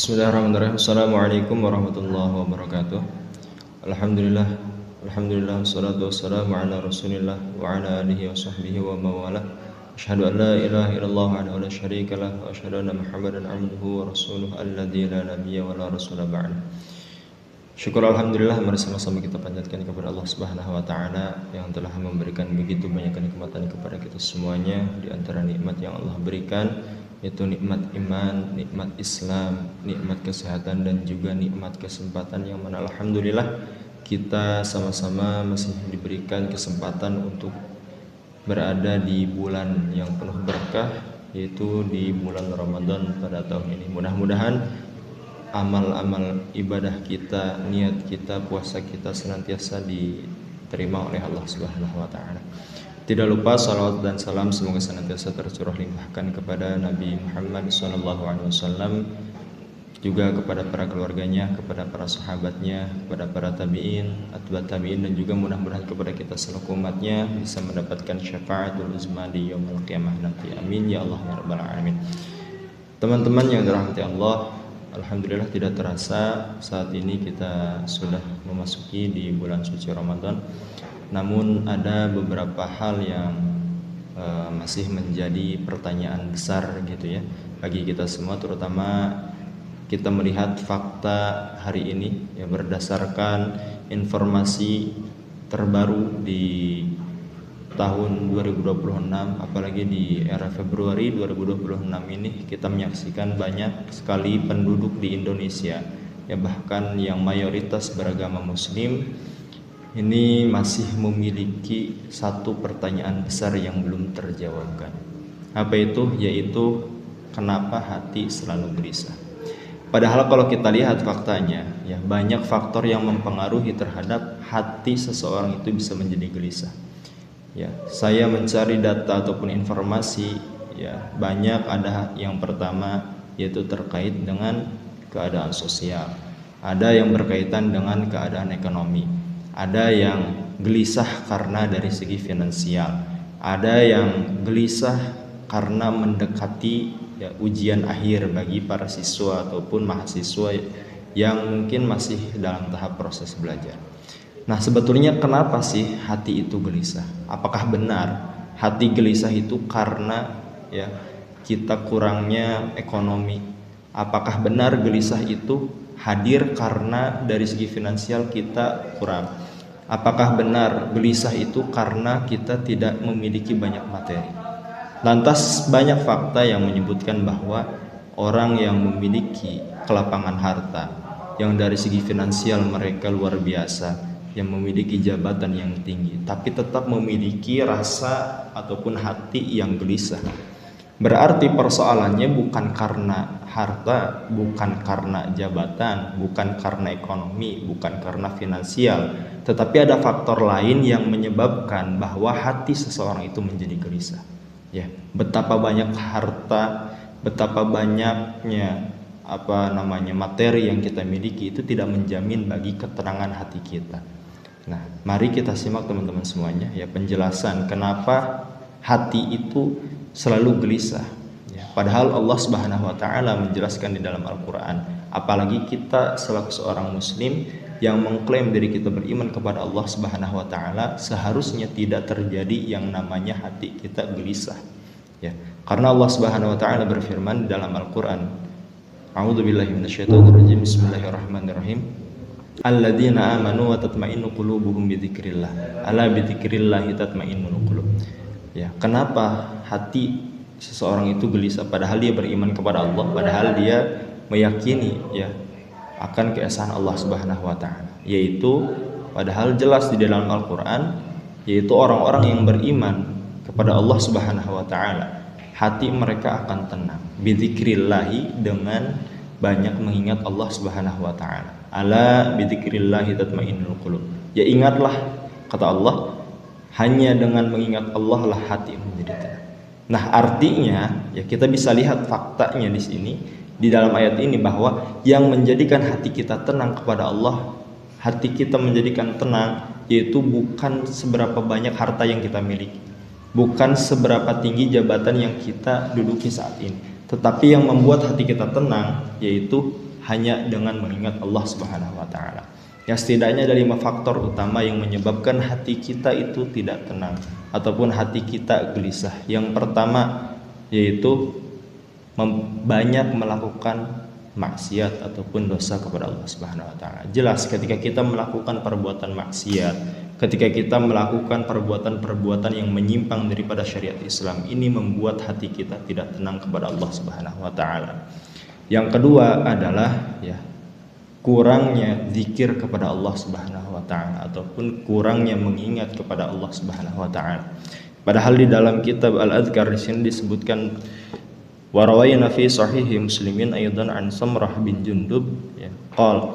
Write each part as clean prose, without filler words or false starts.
Bismillahirrahmanirrahim. Assalamualaikum warahmatullahi wabarakatuh. Alhamdulillah, alhamdulillah, wassalatu wassalamu ala rasulillah wa ala alihi wa sahbihi wa mawalah. Asyhadu an la ilaha illallah wa la syarika lah wa asyhadu anna Muhammadan abduhu wa rasuluh alladzi la nabiyya wa la rasula ba'da. Syukur alhamdulillah, mari sama-sama kita panjatkan kepada Allah Subhanahu wa taala yang telah memberikan begitu banyak kenikmatan kepada kita semuanya. Di antara nikmat yang Allah berikan yaitu nikmat iman, nikmat Islam, nikmat kesehatan, dan juga nikmat kesempatan yang mana alhamdulillah kita sama-sama masih diberikan kesempatan untuk berada di bulan yang penuh berkah, yaitu di bulan Ramadan pada tahun ini. Mudah-mudahan amal-amal ibadah kita, niat kita, puasa kita senantiasa diterima oleh Allah Subhanahu wa taala. Tidak lupa salawat dan salam semoga senantiasa tercurah limpahkan kepada Nabi Muhammad SAW, juga kepada para keluarganya, kepada para sahabatnya, kepada para tabi'in, atba'ut tabi'in, dan juga mudah-mudahan kepada kita selaku umatnya bisa mendapatkan syafaatul uzma di yaumul qiyamah nanti. Amin ya Allah ya rabbal alamin. Teman-teman yang dirahmati Allah, alhamdulillah tidak terasa saat ini kita sudah memasuki di bulan suci Ramadan. Namun ada beberapa hal yang masih menjadi pertanyaan besar gitu ya bagi kita semua, terutama kita melihat fakta hari ini ya, berdasarkan informasi terbaru di tahun 2026, apalagi di era Februari 2026 ini kita menyaksikan banyak sekali penduduk di Indonesia ya, bahkan yang mayoritas beragama Muslim ini masih memiliki satu pertanyaan besar yang belum terjawabkan. Apa itu? Yaitu kenapa hati selalu gelisah. Padahal kalau kita lihat faktanya ya, banyak faktor yang mempengaruhi terhadap hati seseorang itu bisa menjadi gelisah. Ya, saya mencari data ataupun informasi ya, banyak. Ada yang pertama yaitu terkait dengan keadaan sosial. Ada yang berkaitan dengan keadaan ekonomi. Ada yang gelisah karena dari segi finansial, ada yang gelisah karena mendekati ya, ujian akhir bagi para siswa ataupun mahasiswa yang mungkin masih dalam tahap proses belajar. Nah, sebetulnya kenapa sih hati itu gelisah? Apakah benar hati gelisah itu karena ya kita kurangnya ekonomi? Apakah benar gelisah itu hadir karena dari segi finansial kita kurang? Apakah benar gelisah itu karena kita tidak memiliki banyak materi? Lantas banyak fakta yang menyebutkan bahwa orang yang memiliki kelapangan harta, yang dari segi finansial mereka luar biasa, yang memiliki jabatan yang tinggi, tapi tetap memiliki rasa ataupun hati yang gelisah. Berarti persoalannya bukan karena harta, bukan karena jabatan, bukan karena ekonomi, bukan karena finansial, tetapi ada faktor lain yang menyebabkan bahwa hati seseorang itu menjadi gelisah. Ya, betapa banyak harta, betapa banyaknya materi yang kita miliki itu tidak menjamin bagi ketenangan hati kita. Nah, mari kita simak teman-teman semuanya ya, penjelasan kenapa hati itu selalu gelisah ya, padahal Allah Subhanahu wa taala menjelaskan di dalam Al-Qur'an. Apalagi kita selaku seorang muslim yang mengklaim diri kita beriman kepada Allah Subhanahu wa taala, seharusnya tidak terjadi yang namanya hati kita gelisah ya. Karena Allah Subhanahu wa taala berfirman di dalam Al-Qur'an, A'udzubillahi minasyaitonirrajim, Bismillahirrahmanirrahim. Alladzina amanu wa tatma'innu qulubuhum bidzikrillah. Ala bidzikrillah tatma'innul qulub. Ya, kenapa hati seseorang itu gelisah padahal dia beriman kepada Allah, padahal dia meyakini ya akan keesaan Allah Subhanahu wa taala, yaitu padahal jelas di dalam Al-Qur'an, yaitu orang-orang yang beriman kepada Allah Subhanahu wa taala, hati mereka akan tenang bidzikrillah, dengan banyak mengingat Allah Subhanahu wa taala. Ala bidzikrillah tatmainnul qulub. Ya, ingatlah, kata Allah, hanya dengan mengingat Allah lah hati menjadi tenang. Nah, artinya ya kita bisa lihat faktanya di sini di dalam ayat ini bahwa yang menjadikan hati kita tenang kepada Allah, hati kita menjadikan tenang, yaitu bukan seberapa banyak harta yang kita miliki, bukan seberapa tinggi jabatan yang kita duduki saat ini, tetapi yang membuat hati kita tenang yaitu hanya dengan mengingat Allah Subhanahu wa taala. Ya, setidaknya ada 5 faktor utama yang menyebabkan hati kita itu tidak tenang ataupun hati kita gelisah. Yang pertama yaitu banyak melakukan maksiat ataupun dosa kepada Allah Subhanahu wa taala. Jelas ketika kita melakukan perbuatan maksiat, ketika kita melakukan perbuatan-perbuatan yang menyimpang daripada syariat Islam, ini membuat hati kita tidak tenang kepada Allah Subhanahu wa taala. Yang kedua adalah kurangnya zikir kepada Allah Subhanahu wa taala ataupun kurangnya mengingat kepada Allah Subhanahu wa taala. Padahal di dalam kitab Al-Adhkar di sini disebutkan wa rawayna fi sahihi Muslimin aidan an Samrah bin Jundub qol.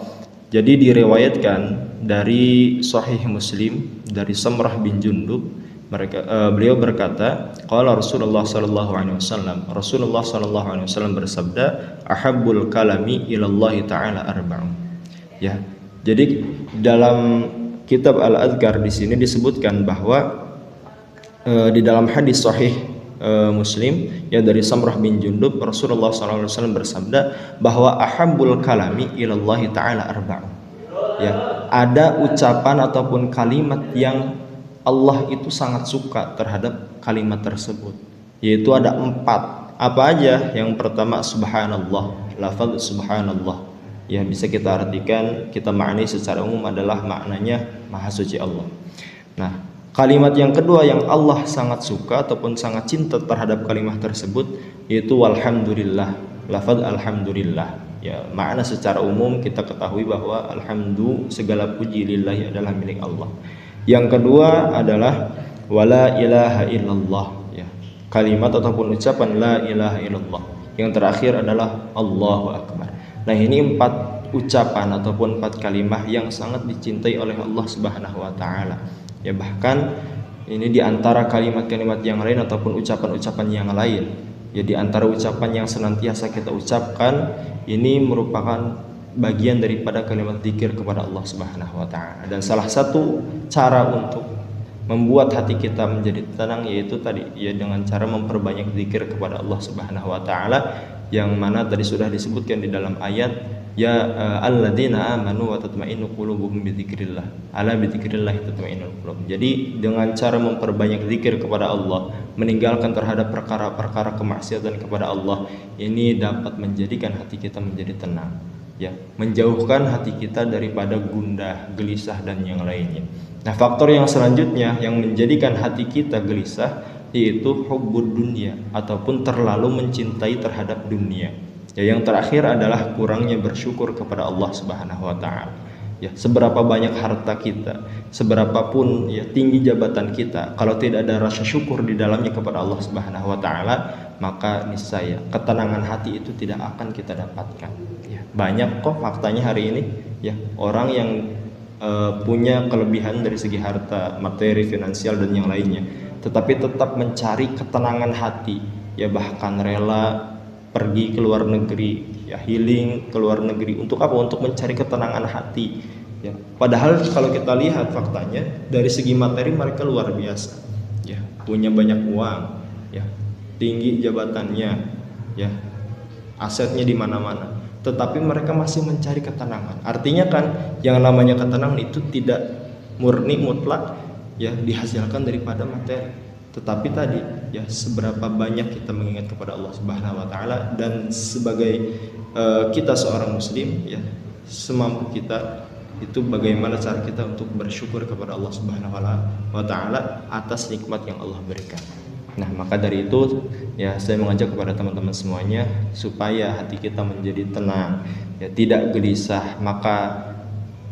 Jadi diriwayatkan dari Sahih Muslim dari Samrah bin Jundub, beliau berkata, qala Rasulullah sallallahu alaihi wasallam, Rasulullah sallallahu alaihi wasallam bersabda, ahabbul kalami ilallahi taala arba'un. Ya. Jadi dalam kitab Al-Adhkar di sini disebutkan bahwa di dalam hadis sahih Muslim dari Samrah bin Jundub, Rasulullah sallallahu alaihi wasallam bersabda bahwa ahabbul kalami ilallahi taala arba'un. Ya, ada ucapan ataupun kalimat yang Allah itu sangat suka terhadap kalimat tersebut, yaitu ada 4. Apa aja? Yang pertama subhanallah, lafaz subhanallah. Ya, bisa kita artikan, kita maknai secara umum adalah maknanya maha suci Allah. Nah, kalimat yang kedua yang Allah sangat suka ataupun sangat cinta terhadap kalimat tersebut yaitu walhamdulillah, lafaz alhamdulillah. Ya, makna secara umum kita ketahui bahwa alhamdu, segala puji lillahi adalah milik Allah. Yang kedua adalah wala ilaha illallah, ya, kalimat ataupun ucapan la ilaha illallah. Yang terakhir adalah Allahu akbar. Nah, ini 4 ucapan ataupun 4 kalimat yang sangat dicintai oleh Allah Subhanahu wa taala. Ya, bahkan ini di antara kalimat-kalimat yang lain ataupun ucapan-ucapan yang lain. Ya, di antara ucapan yang senantiasa kita ucapkan ini merupakan bagian daripada kalimat zikir kepada Allah Subhanahu wa taala. Dan salah satu cara untuk membuat hati kita menjadi tenang yaitu tadi dengan cara memperbanyak zikir kepada Allah Subhanahu wa taala, yang mana tadi sudah disebutkan di dalam ayat alladzina amanu wa tatma'innu qulubuhum bidzikrillah, ala bidzikrillah tatma'innul qulub. Jadi dengan cara memperbanyak zikir kepada Allah, meninggalkan terhadap perkara-perkara kemaksiatan kepada Allah, ini dapat menjadikan hati kita menjadi tenang, ya, menjauhkan hati kita daripada gundah, gelisah dan yang lainnya. Nah, faktor yang selanjutnya yang menjadikan hati kita gelisah yaitu hubbud dunya ataupun terlalu mencintai terhadap dunia. Ya, yang terakhir adalah kurangnya bersyukur kepada Allah Subhanahu wa taala. Ya, seberapa banyak harta kita, seberapapun tinggi jabatan kita, kalau tidak ada rasa syukur di dalamnya kepada Allah Subhanahu wa taala, maka niscaya ketenangan hati itu tidak akan kita dapatkan. Ya, banyak kok faktanya hari ini orang yang punya kelebihan dari segi harta, materi, finansial dan yang lainnya, tetapi tetap mencari ketenangan hati, bahkan rela pergi ke luar negeri, healing ke luar negeri. Untuk apa? Untuk mencari ketenangan hati. Padahal kalau kita lihat faktanya dari segi materi mereka luar biasa, punya banyak uang, tinggi jabatannya, asetnya di mana-mana. Tetapi mereka masih mencari ketenangan. Artinya kan yang namanya ketenangan itu tidak murni mutlak dihasilkan daripada materi, tetapi tadi seberapa banyak kita mengingat kepada Allah Subhanahu wa taala. Dan sebagai kita seorang muslim, semampu kita itu bagaimana cara kita untuk bersyukur kepada Allah Subhanahu wa taala atas nikmat yang Allah berikan. Nah, maka dari itu saya mengajak kepada teman-teman semuanya supaya hati kita menjadi tenang, tidak gelisah. Maka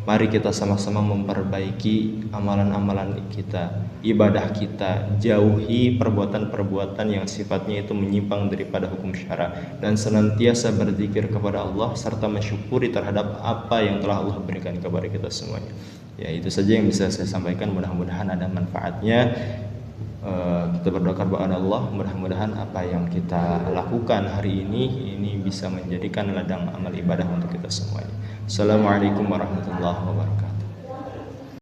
mari kita sama-sama memperbaiki amalan-amalan kita, ibadah kita, jauhi perbuatan-perbuatan yang sifatnya itu menyimpang daripada hukum syara, dan senantiasa berzikir kepada Allah serta mensyukuri terhadap apa yang telah Allah berikan kepada kita semuanya. Itu saja yang bisa saya sampaikan, mudah-mudahan ada manfaatnya. Kita berdoa kepada Allah, mudah-mudahan apa yang kita lakukan hari ini bisa menjadikan ladang amal ibadah untuk kita semuanya. Assalamualaikum warahmatullahi wabarakatuh.